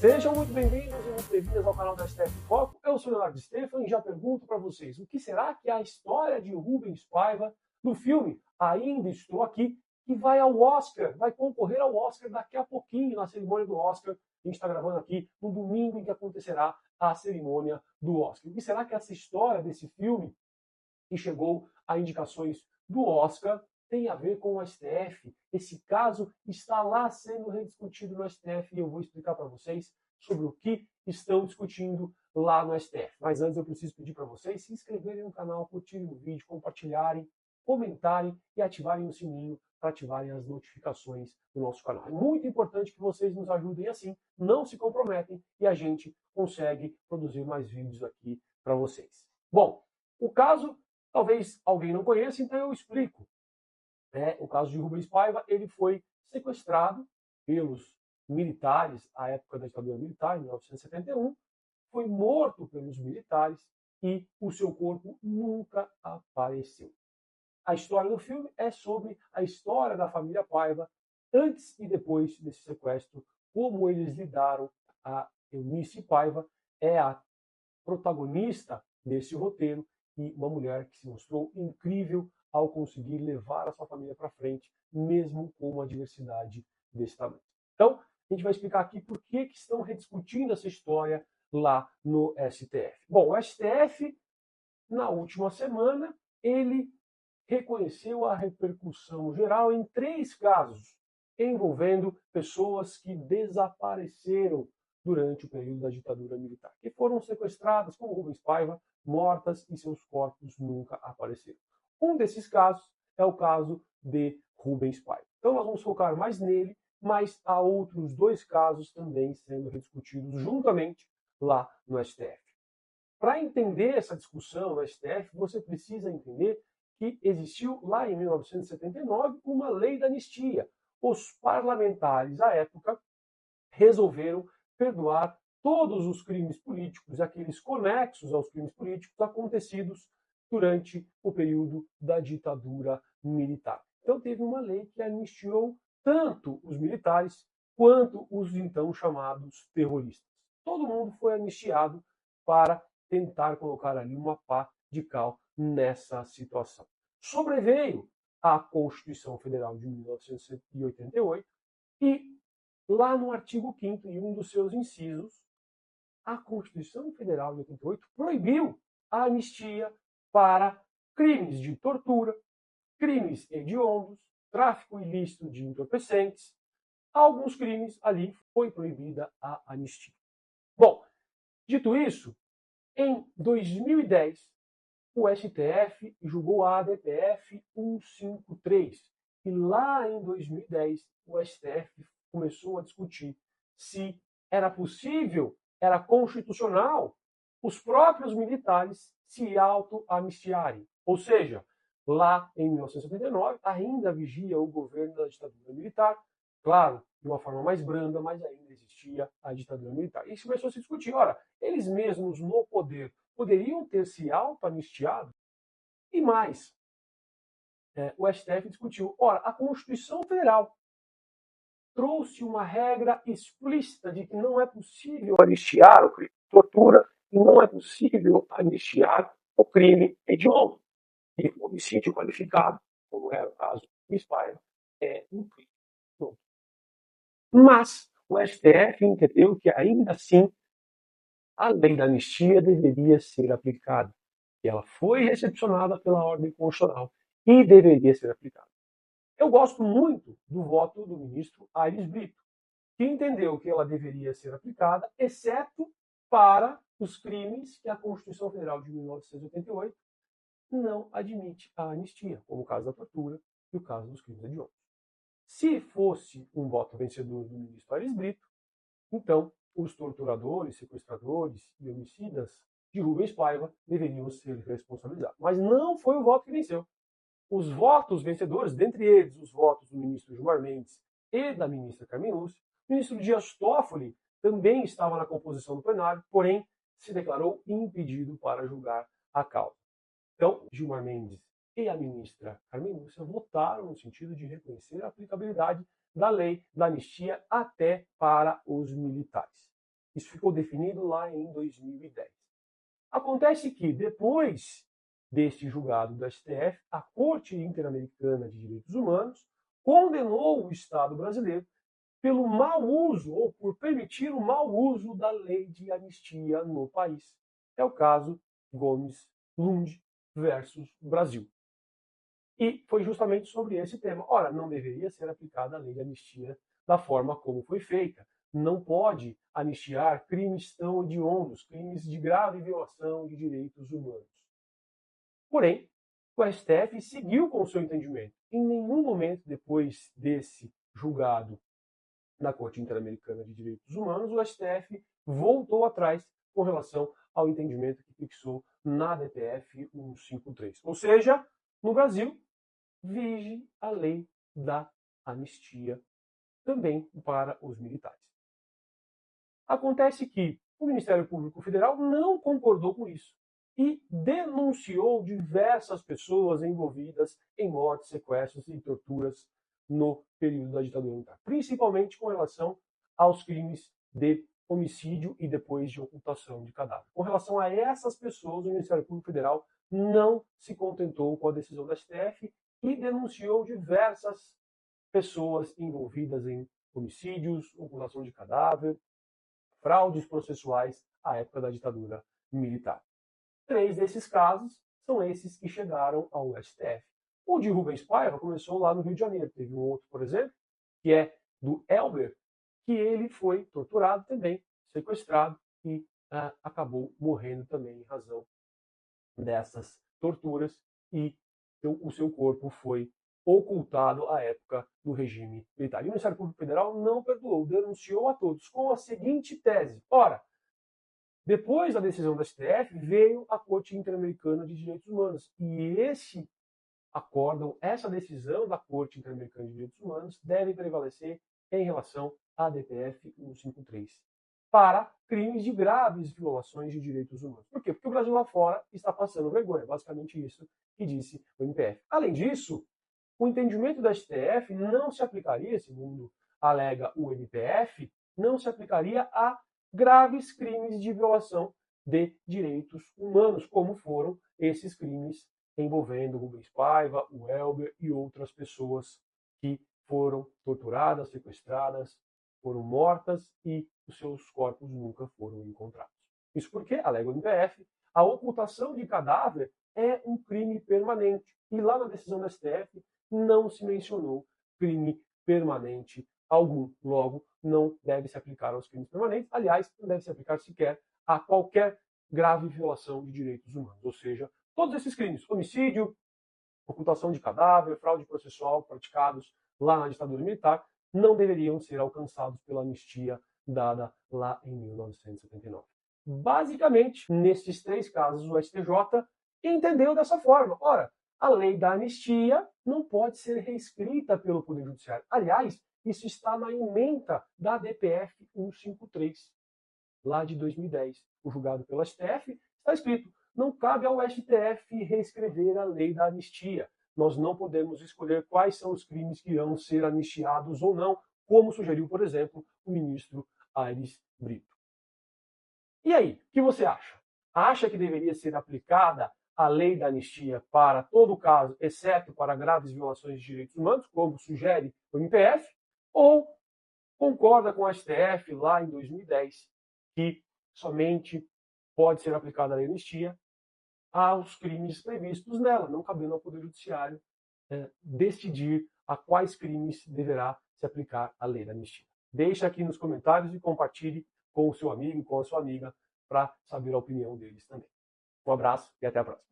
Sejam muito bem-vindos e muito bem-vindas ao canal da STF Foco. Eu sou Leonardo Stefan e já pergunto para vocês, o que será que é a história de Rubens Paiva no filme Ainda Estou Aqui, que vai ao Oscar, vai concorrer ao Oscar daqui a pouquinho, na cerimônia do Oscar. A gente está gravando aqui no domingo em que acontecerá a cerimônia do Oscar. O que será que essa história desse filme, que chegou a indicações do Oscar, tem a ver com o STF? Esse caso está lá sendo rediscutido no STF e eu vou explicar para vocês sobre o que estão discutindo lá no STF. Mas antes eu preciso pedir para vocês se inscreverem no canal, curtirem o vídeo, compartilharem, comentarem e ativarem o sininho para ativarem as notificações do nosso canal. É muito importante que vocês nos ajudem assim, não se comprometem e a gente consegue produzir mais vídeos aqui para vocês. Bom, o caso talvez alguém não conheça, então eu explico. O caso de Rubens Paiva, ele foi sequestrado pelos militares à época da ditadura militar, em 1971, foi morto pelos militares e o seu corpo nunca apareceu. A história do filme é sobre a história da família Paiva antes e depois desse sequestro, como eles lidaram. A Eunice Paiva é a protagonista desse roteiro e uma mulher que se mostrou incrível ao conseguir levar a sua família para frente, mesmo com uma diversidade desse tamanho. Então, a gente vai explicar aqui por que estão rediscutindo essa história lá no STF. Bom, o STF, na última semana, ele reconheceu a repercussão geral em 3 casos envolvendo pessoas que desapareceram durante o período da ditadura militar, que foram sequestradas, como Rubens Paiva, mortas e seus corpos nunca apareceram. Um desses casos é o caso de Rubens Paiva. Então nós vamos focar mais nele, mas há outros 2 casos também sendo rediscutidos juntamente lá no STF. Para entender essa discussão no STF, você precisa entender que existiu lá em 1979 uma lei da anistia. Os parlamentares à época resolveram perdoar todos os crimes políticos, aqueles conexos aos crimes políticos acontecidos durante o período da ditadura militar. Então teve uma lei que anistiou tanto os militares quanto os então chamados terroristas. Todo mundo foi anistiado para tentar colocar ali uma pá de cal nessa situação. Sobreveio a Constituição Federal de 1988 e lá no artigo 5º, em um dos seus incisos, a Constituição Federal de 88 proibiu a anistia para crimes de tortura, crimes hediondos, tráfico ilícito de entorpecentes. Alguns crimes ali foi proibida a anistia. Bom, dito isso, em 2010, o STF julgou a ADPF 153. E lá em 2010, o STF começou a discutir se era possível, era constitucional, os próprios militares se auto-anistiarem. Ou seja, lá em 1979, ainda vigia o governo da ditadura militar, claro, de uma forma mais branda, mas ainda existia a ditadura militar. E isso começou a se discutir. Ora, eles mesmos no poder poderiam ter se auto-anistiado? E mais, o STF discutiu. Ora, a Constituição Federal trouxe uma regra explícita de que não é possível anistiar o crime de tortura e não é possível anistiar o crime hediondo. E o homicídio qualificado, como era o caso do Spire, é um crime. Mas o STF entendeu que ainda assim a lei da anistia deveria ser aplicada. E ela foi recepcionada pela ordem constitucional e deveria ser aplicada. Eu gosto muito do voto do ministro Aires Brito, que entendeu que ela deveria ser aplicada, exceto para os crimes que a Constituição Federal de 1988 não admite a anistia, como o caso da tortura e o caso dos crimes hediondos. Se fosse um voto vencedor do ministro Aires Brito, então os torturadores, sequestradores e homicidas de Rubens Paiva deveriam ser responsabilizados. Mas não foi o voto que venceu. Os votos vencedores, dentre eles os votos do ministro Gilmar Mendes e da ministra Carmen Lúcia, o ministro Dias Toffoli também estava na composição do plenário, porém se declarou impedido para julgar a causa. Então, Gilmar Mendes e a ministra Carmen Lúcia votaram no sentido de reconhecer a aplicabilidade da lei da anistia até para os militares. Isso ficou definido lá em 2010. Acontece que, depois deste julgado do STF, a Corte Interamericana de Direitos Humanos condenou o Estado brasileiro pelo mau uso ou por permitir o mau uso da lei de anistia no país. É o caso Gomes Lund versus Brasil. E foi justamente sobre esse tema. Ora, não deveria ser aplicada a lei de anistia da forma como foi feita. Não pode anistiar crimes tão hediondos, crimes de grave violação de direitos humanos. Porém, o STF seguiu com o seu entendimento. Em nenhum momento depois desse julgado na Corte Interamericana de Direitos Humanos, o STF voltou atrás com relação ao entendimento que fixou na DPF 153. Ou seja, no Brasil, vige a lei da anistia também para os militares. Acontece que o Ministério Público Federal não concordou com isso e denunciou diversas pessoas envolvidas em mortes, sequestros e torturas no período da ditadura militar, principalmente com relação aos crimes de homicídio e depois de ocultação de cadáver. Com relação a essas pessoas, o Ministério Público Federal não se contentou com a decisão da STF e denunciou diversas pessoas envolvidas em homicídios, ocultação de cadáver, fraudes processuais à época da ditadura militar. 3 desses casos são esses que chegaram ao STF. O de Rubens Paiva começou lá no Rio de Janeiro. Teve um outro, por exemplo, que é do Elber, que ele foi torturado também, sequestrado e acabou morrendo também em razão dessas torturas e o seu corpo foi ocultado à época do regime militar. E o Ministério Público Federal não perdoou, denunciou a todos com a seguinte tese. Ora, depois da decisão da STF, veio a Corte Interamericana de Direitos Humanos. E esse acórdão, essa decisão da Corte Interamericana de Direitos Humanos deve prevalecer em relação à DPF 153 para crimes de graves violações de direitos humanos. Por quê? Porque o Brasil lá fora está passando vergonha. Basicamente isso que disse o MPF. Além disso, o entendimento da STF não se aplicaria, segundo alega o MPF, não se aplicaria a graves crimes de violação de direitos humanos, como foram esses crimes envolvendo Rubens Paiva, o Elber e outras pessoas que foram torturadas, sequestradas, foram mortas e os seus corpos nunca foram encontrados. Isso porque, alega o MPF, a ocultação de cadáver é um crime permanente. E lá na decisão da STF não se mencionou crime permanente algum. Logo, não deve se aplicar aos crimes permanentes. Aliás, não deve se aplicar sequer a qualquer grave violação de direitos humanos. Ou seja, todos esses crimes, homicídio, ocultação de cadáver, fraude processual praticados lá na ditadura militar, não deveriam ser alcançados pela anistia dada lá em 1979. Basicamente, nesses 3 casos, o STJ entendeu dessa forma. Ora, a lei da anistia não pode ser reescrita pelo Poder Judiciário. Aliás, isso está na ementa da DPF 153, lá de 2010, o julgado pelo STF, está escrito: não cabe ao STF reescrever a lei da anistia. Nós não podemos escolher quais são os crimes que irão ser anistiados ou não, como sugeriu, por exemplo, o ministro Aires Brito. E aí, o que você acha? Acha que deveria ser aplicada a lei da anistia para todo caso, exceto para graves violações de direitos humanos, como sugere o MPF? Ou concorda com a STF lá em 2010, que somente pode ser aplicada a lei da anistia aos crimes previstos nela, não cabendo ao Poder Judiciário decidir a quais crimes deverá se aplicar a lei da anistia? Deixe aqui nos comentários e compartilhe com o seu amigo, com a sua amiga, para saber a opinião deles também. Um abraço e até a próxima.